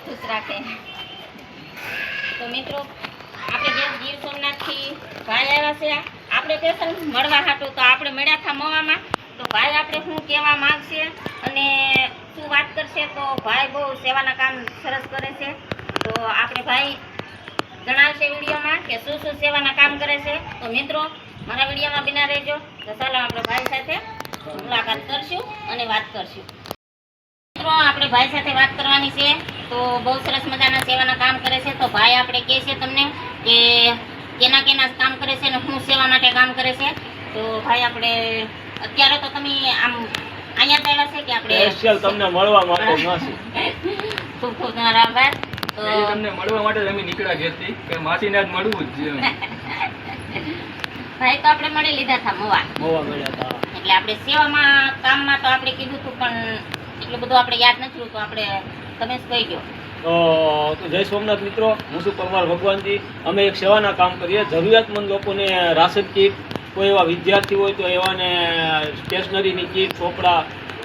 ખુશ રાખે. તો મિત્રો આપણે જે ગીર સોમનાથથી ભાઈ આવ્યા છે આપણે સ્પેશિયલ મળવા હાટું, તો આપણે મળ્યા હતા મવામાં. તો ભાઈ આપણે શું કહેવા માંગશે અને શું વાત કરશે, તો ભાઈ બહુ સેવાના કામ સરસ કરે છે. તો આપણે ભાઈ જણાવશે વિડીયોમાં કે શું શું સેવાના કામ કરે છે. તો મિત્રો મારા વિડીયોમાં બિના રહેજો. તો ચાલો આપણે ભાઈ સાથે મુલાકાત કરશું અને વાત કરશું. મિત્રો આપણે ભાઈ સાથે વાત કરવાની છે. તો બહુ સરસ મજાના સેવાના કામ કરે છે. તો ભાઈ આપણે કહે છે તમને કે કેના કામ કરે છે અને શું સેવા માટે કામ કરે છે. તો ભાઈ આપણે અત્યારે તો તમે આમ અહીંયા જ આવ્યા છે કે આપણે સ્પેશિયલ તમને મળવા માટે માસી ખૂબ ખૂબ તમારા આભાર. તો તમને મળવા માટે અમે નીકળ્યા ઘેરથી કે માસીને જ મળવું જ છે. ભાઈ તો આપણે મળી લીધા હતા મોવા મળ્યા હતા. એટલે આપણે સેવામાં કામમાં તો આપણે કીધું હતું પણ એટલું બધું આપણે યાદ નથી. તો આપણે તમે જ કહી ગયો. તો જય સોમનાથ મિત્રો, હું છું પરમાર ભગવાનજી. અમે એક સેવાના કામ કરીએ. જરૂરિયાતમંદ લોકોને રાશન કીટ, કોઈ એવા વિદ્યાર્થી હોય તો એવાને સ્ટેશનરીની કીટ, ચોપડા,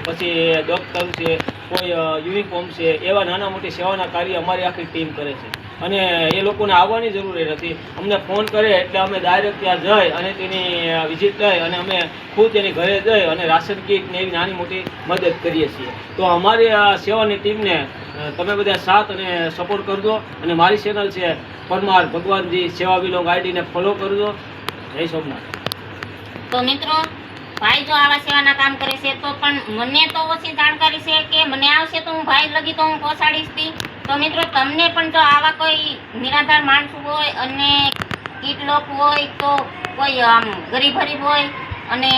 પછી દફતર છે, કોઈ યુનિફોર્મ છે, એવા નાના મોટી સેવાના કાર્ય અમારી આખી ટીમ કરે છે. અને એ લોકોને આવવાની જરૂર નથી. અમને ફોન કરે એટલે અમે ડાયરેક્ટ ત્યાં જઈ અને તેની વિઝિટ લઈ અને અમે ખુદ તેની ઘરે જઈ અને રાશન કીટ ને એવી નાની મોટી મદદ કરીએ છીએ. તો અમારી આ સેવાની ટીમને તમે બધા સાથ અને સપોર્ટ કરજો. અને મારી ચેનલ છે પરમાર ભગવાનજી સેવા વિલોંગ, આઈડીને ફોલો કરજો. જય સોમનાથ. તો મિત્રો ભાઈ જો આવા સેવાના કામ કરે છે તો પણ મને તો ઓછી જાણકારી છે કે મને આવશે તો હું ભાઈ લગી તો હું પહોંચાડીશ. તો મિત્રો તમને પણ જો આવા કોઈ નિરાધાર માણસો હોય અને કીટ લોક હોય, તો કોઈ આમ ગરીબ હોય અને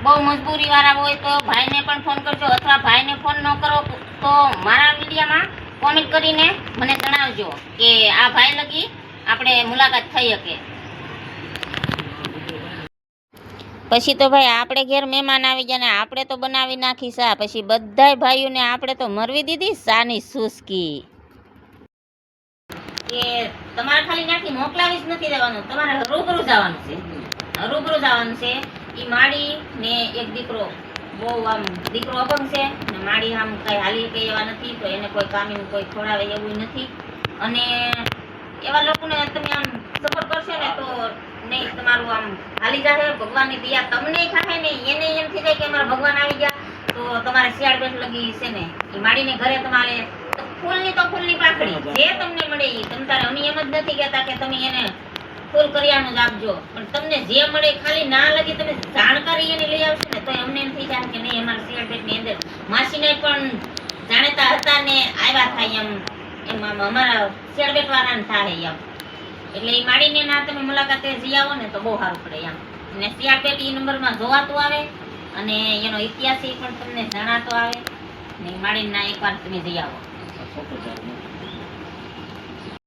બહુ મજબૂરીવાળા હોય તો ભાઈને પણ ફોન કરજો. અથવા ભાઈને ફોન ન કરો તો મારા વિડીયોમાં કોમેન્ટ કરીને મને જણાવજો કે આ ભાઈ લગી આપણે મુલાકાત થઈ શકે. પછી તો ભાઈ આપણે ઘેર મહેમાન આવી ગયા ને આપણે તો બનાવી નાખી ચા. પછી બધાય ભાઈઓને આપણે તો મરવી દીધી ચાની સુસ્કી. કે તમારે ખાલી નાખી મોકલાવી જ નથી દેવાનું, તમારે રૂબરૂ જવાનું છે. રૂબરૂ જવાનું છે. એ માડી ને એક દીકરો, બહુ આમ દીકરો અપંગ છે ને માડી આમ કઈ હાલી કે એવા નથી, તો એને કોઈ કામીનું કોઈ ખોડાવે એવું નથી. અને એવા લોકોને તમે આમ સપોર્ટ કરશો ને તો નહીં તમારું આમ હાલી જશે. ભગવાનની દયા તમને થાય ને એને એમ થઈ જાય કે અમારા ભગવાન આવી ગયા. તો તમારે શિયાળ બેઠ લગી છે ને એ માડીને ઘરે તમારે ફૂલની તો ફૂલની પાકડી જે તમને મળે એ તમારે. અમે એમ જ નથી કહેતા કે તમે એને ફૂલ કરિયાણું જ આપજો, પણ તમને જે મળે ખાલી ના લગી તમે જાણકારી એને લઈ આવશો ને તો અમને એમ થઈ જાય કે નહીં અમારા શિયાળ બેઠની અંદર માસીને પણ જાણતા હતા ને આવ્યા થાય એમ અમારા શિયાળ બેઠ વાળાને થાય એમ. એટલે એ માડીને ના તમે મુલાકાતે જઈ આવો ને તો બહુ સારું પડે એમ. અને શિયાળ પેટ એ નંબરમાં જોવાતું આવે અને એનો ઇતિહાસ પણ તમને જણાતો આવે ને. માડીને ના એકવાર તમે જઈ આવો.